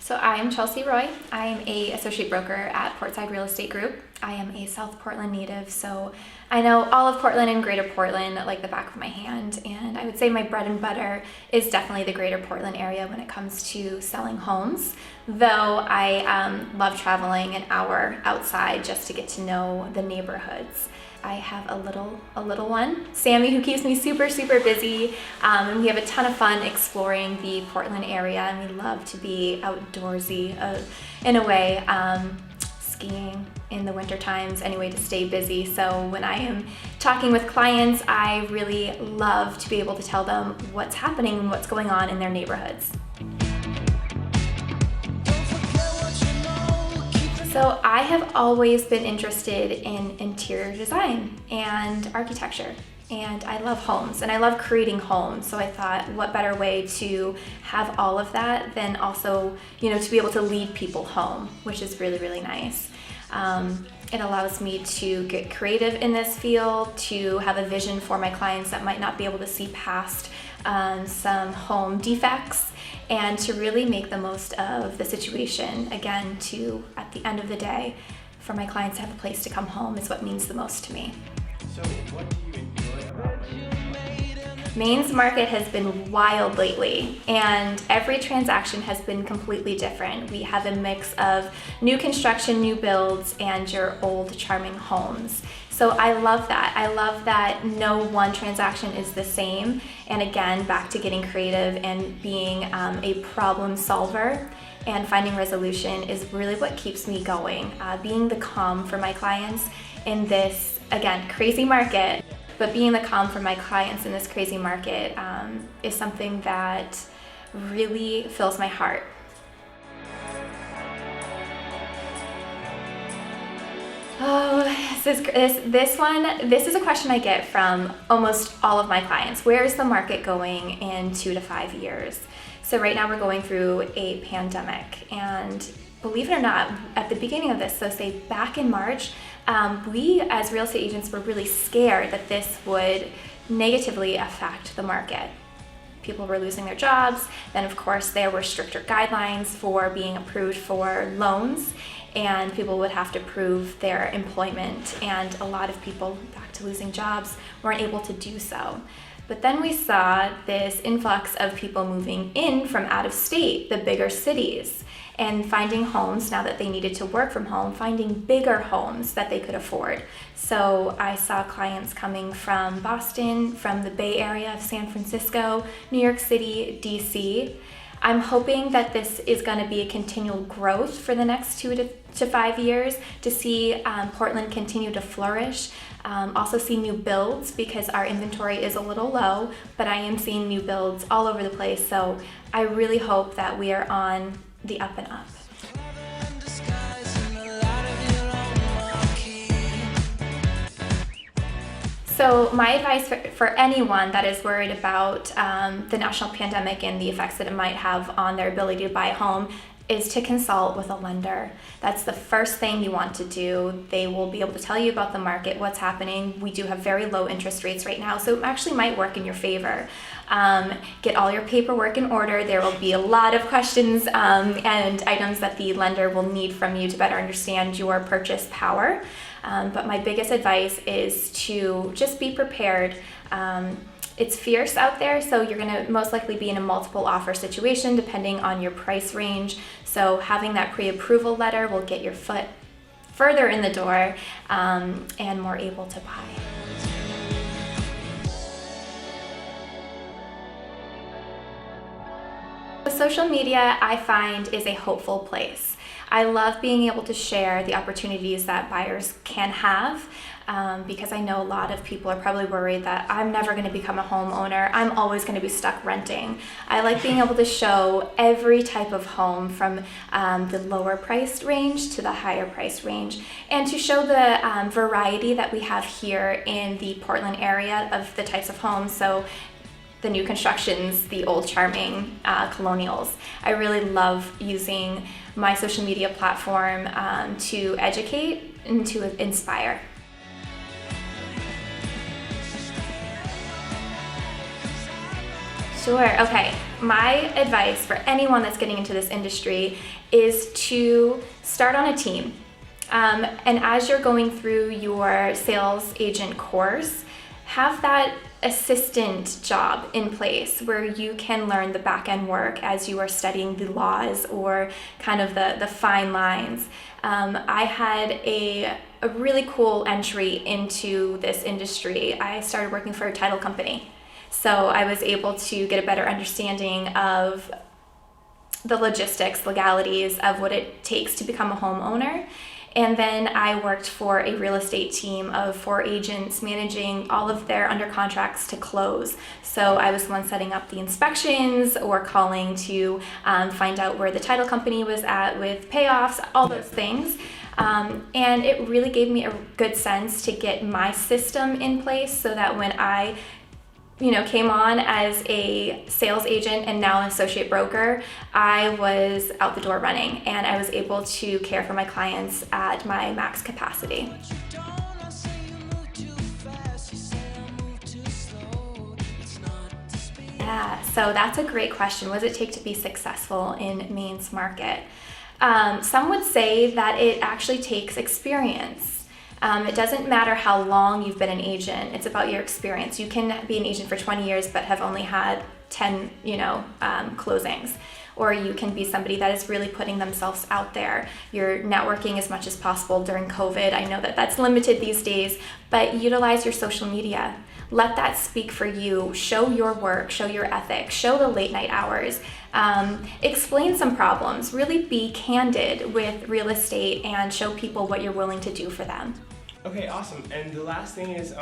So I am Chelsea Roy. I am a associate broker at Portside Real Estate Group. I am a South Portland native, so I know all of Portland and Greater Portland like the back of my hand, and I would say my bread and butter is definitely the Greater Portland area when it comes to selling homes, though I love traveling an hour outside just to get to know the neighborhoods. I have a little one, Sammy, who keeps me super busy, and we have a ton of fun exploring the Portland area, and we love to be outdoorsy in a way, skiing in the winter times anyway to stay busy. So when I am talking with clients, I really love to be able to tell them what's happening and what's going on in their neighborhoods. So I have always been interested in interior design and architecture, and I love homes and I love creating homes. So I thought, what better way to have all of that than also, to be able to lead people home, which is really nice. It allows me to get creative in this field, to have a vision for my clients that might not be able to see past some home defects, and to really make the most of the situation. Again, at the end of the day, for my clients to have a place to come home is what means the most to me. So what do you enjoy about Maine's market has been wild lately, and every transaction has been completely different. We have a mix of new construction, new builds, and your old charming homes. So I love that. I love that no one transaction is the same. And again, back to getting creative and being a problem solver and finding resolution is really what keeps me going. Being the calm for my clients in this, again, crazy market. But being the calm for my clients in this crazy market is something that really fills my heart. Oh, this is a question I get from almost all of my clients. Where is the market going in 2 to 5 years? So right now we're going through a pandemic, and believe it or not, at the beginning of this, so say back in March, we as real estate agents were really scared that this would negatively affect the market. People were losing their jobs. Then of course there were stricter guidelines for being approved for loans, and people would have to prove their employment, and a lot of people, back to losing jobs, weren't able to do so. But then we saw this influx of people moving in from out of state, the bigger cities, and finding homes now that they needed to work from home, finding bigger homes that they could afford. So I saw clients coming from Boston, from the Bay Area of San Francisco, New York City, DC. I'm hoping that this is going to be a continual growth for the next 2 to 5 years, to see Portland continue to flourish. Also see new builds, because our inventory is a little low, but I am seeing new builds all over the place. So I really hope that we are on the up and up. So my advice for anyone that is worried about the national pandemic and the effects that it might have on their ability to buy a home is to consult with a lender. That's the first thing you want to do. They will be able to tell you about the market, what's happening. We do have very low interest rates right now, so it actually might work in your favor. Get all your paperwork in order. There will be a lot of questions and items that the lender will need from you to better understand your purchase power. But my biggest advice is to just be prepared. It's fierce out there, so you're going to most likely be in a multiple offer situation depending on your price range. So having that pre-approval letter will get your foot further in the door and more able to buy. Social media, I find, is a hopeful place. I love being able to share the opportunities that buyers can have, because I know a lot of people are probably worried that I'm never going to become a homeowner. I'm always going to be stuck renting. I like being able to show every type of home, from the lower priced range to the higher price range, and to show the variety that we have here in the Portland area of the types of homes. So the new constructions, the old charming colonials. I really love using my social media platform to educate and to inspire. Sure, okay. my advice for anyone that's getting into this industry is to start on a team. And as you're going through your sales agent course, have that assistant job in place where you can learn the back end work as you are studying the laws or kind of the fine lines. I had a really cool entry into this industry. I started working for a title company. So I was able to get a better understanding of the logistics, legalities of what it takes to become a homeowner. And then I worked for a real estate team of 4 agents managing all of their under contracts to close. So I was the one setting up the inspections or calling to find out where the title company was at with payoffs, all those things. And it really gave me a good sense to get my system in place so that when I came on as a sales agent and now an associate broker, I was out the door running and I was able to care for my clients at my max capacity. Yeah, so that's a great question. What does it take to be successful in Maine's market? Some would say that it actually takes experience. It doesn't matter how long you've been an agent, it's about your experience. You can be an agent for 20 years but have only had 10, closings. Or you can be somebody that is really putting themselves out there. You're networking as much as possible during COVID. I know that that's limited these days, but utilize your social media. Let that speak for you. Show your work, show your ethics, show the late night hours. Explain some problems. Really be candid with real estate and show people what you're willing to do for them. Okay, awesome. And the last thing is,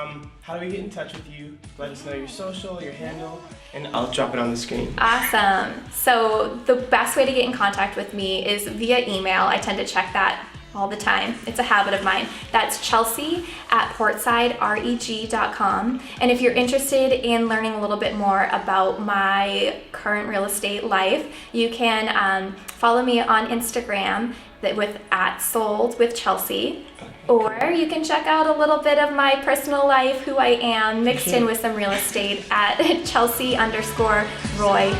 how do we get in touch with you? Let us know your social, your handle, and I'll drop it on the screen. Awesome. So the best way to get in contact with me is via email. I tend to check that all the time. It's a habit of mine. That's Chelsea@portsidereg.com. And if you're interested in learning a little bit more about my current real estate life, you can follow me on Instagram with @soldwithchelsea. Or you can check out a little bit of my personal life, who I am, mixed in with some real estate at Chelsea_Roy_.